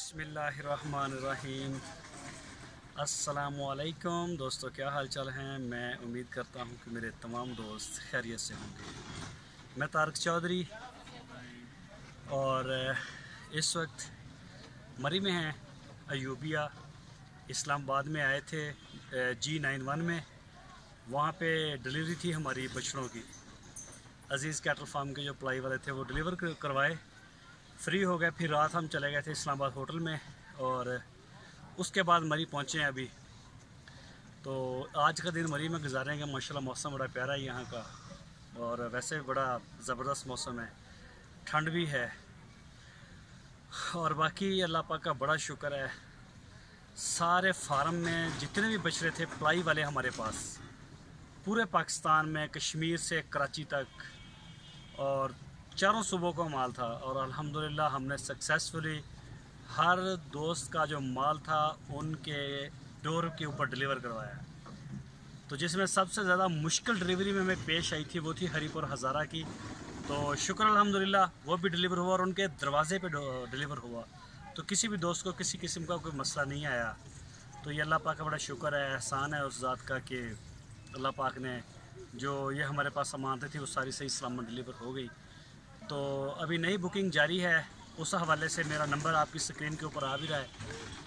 बिस्मिल्लाहिर्रहमानिर्रहीम। अस्सलामुअलैकुम दोस्तों, क्या हाल चाल हैं। मैं उम्मीद करता हूं कि मेरे तमाम दोस्त खैरियत से होंगे। मैं तारक चौधरी और इस वक्त मरी में हैं, अयूबिया इस्लामाबाद में आए थे G91 में। वहाँ पे डिलीवरी थी हमारी बछड़ों की। अज़ीज़ कैटल फार्म के जो प्लाई वाले थे वो डिलीवर करवाए, फ्री हो गए। फिर रात हम चले गए थे इस्लामाबाद होटल में और उसके बाद मरी पहुँचे हैं अभी। तो आज का दिन मरी में गुजारेंगे। माशाल्लाह मौसम बड़ा प्यारा है यहाँ का और वैसे बड़ा ज़बरदस्त मौसम है, ठंड भी है। और बाकी अल्लाह पाक का बड़ा शुक्र है, सारे फार्म में जितने भी बछड़े थे प्लाई वाले हमारे पास, पूरे पाकिस्तान में कश्मीर से कराची तक और चारों सूबों का माल था। और अल्हम्दुलिल्लाह हमने सक्सेसफुली हर दोस्त का जो माल था उनके डोर के ऊपर डिलीवर करवाया। तो जिसमें सबसे ज़्यादा मुश्किल डिलीवरी में हमें पेश आई थी वो थी हरीपुर हज़ारा की। तो शुक्र अल्हम्दुलिल्लाह वो भी डिलीवर हुआ और उनके दरवाज़े पे डिलीवर हुआ। तो किसी भी दोस्त को किसी किस्म का कोई मसला नहीं आया। तो ये अल्लाह पाक का बड़ा शुक्र है, एहसान है उस ज़ात का कि अल्लाह पाक ने जो ये हमारे पास अमानतें थी वो सारी सही सलामत डिलीवर हो गई। तो अभी नई बुकिंग जारी है। उस हवाले से मेरा नंबर आपकी स्क्रीन के ऊपर आ भी रहा है।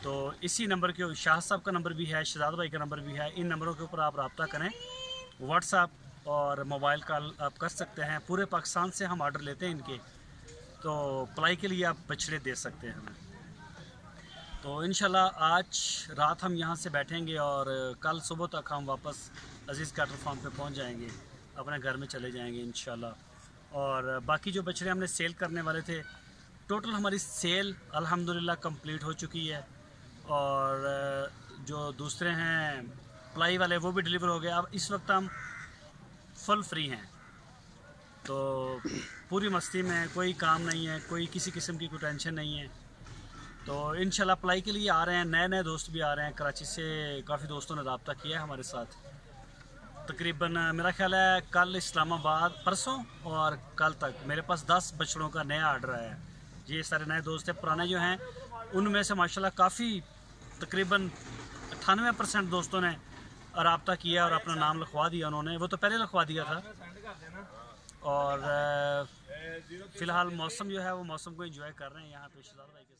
तो इसी नंबर के शाह साहब का नंबर भी है, शहजाद भाई का नंबर भी है। इन नंबरों के ऊपर आप रब्ता करें, व्हाट्सएप और मोबाइल कॉल आप कर सकते हैं। पूरे पाकिस्तान से हम आर्डर लेते हैं इनके, तो अप्लाई के लिए आप बछड़े दे सकते हैं हमें। तो इंशाल्लाह आज रात हम यहाँ से बैठेंगे और कल सुबह तक हम वापस अज़ीज़ कैटल फार्म पे पहुँच जाएंगे, अपने घर में चले जाएंगे इंशाल्लाह। और बाकी जो बछड़े हमने सेल करने वाले थे, टोटल हमारी सेल अल्हम्दुलिल्लाह कंप्लीट हो चुकी है। और जो दूसरे हैं प्लाई वाले वो भी डिलीवर हो गए। अब इस वक्त हम फुल फ्री हैं, तो पूरी मस्ती में, कोई काम नहीं है, कोई किसी किस्म की कोई टेंशन नहीं है। तो इंशाल्लाह अप्लाई के लिए आ रहे हैं, नए नए दोस्त भी आ रहे हैं। कराची से काफ़ी दोस्तों ने रब्ता किया है हमारे साथ। तकरीबन मेरा ख्याल है कल इस्लामाबाद, परसों और कल तक मेरे पास 10 बछड़ों का नया आर्डर आया है। ये सारे नए दोस्त हैं। पुराने जो हैं उनमें से माशाल्लाह काफ़ी तकरीबन 98% दोस्तों ने रब्ता किया और अपना नाम लिखवा दिया उन्होंने। वो तो पहले लिखवा दिया था। और फ़िलहाल मौसम जो है वो मौसम को एंजॉय कर रहे हैं यहाँ पे शहजाद भाई के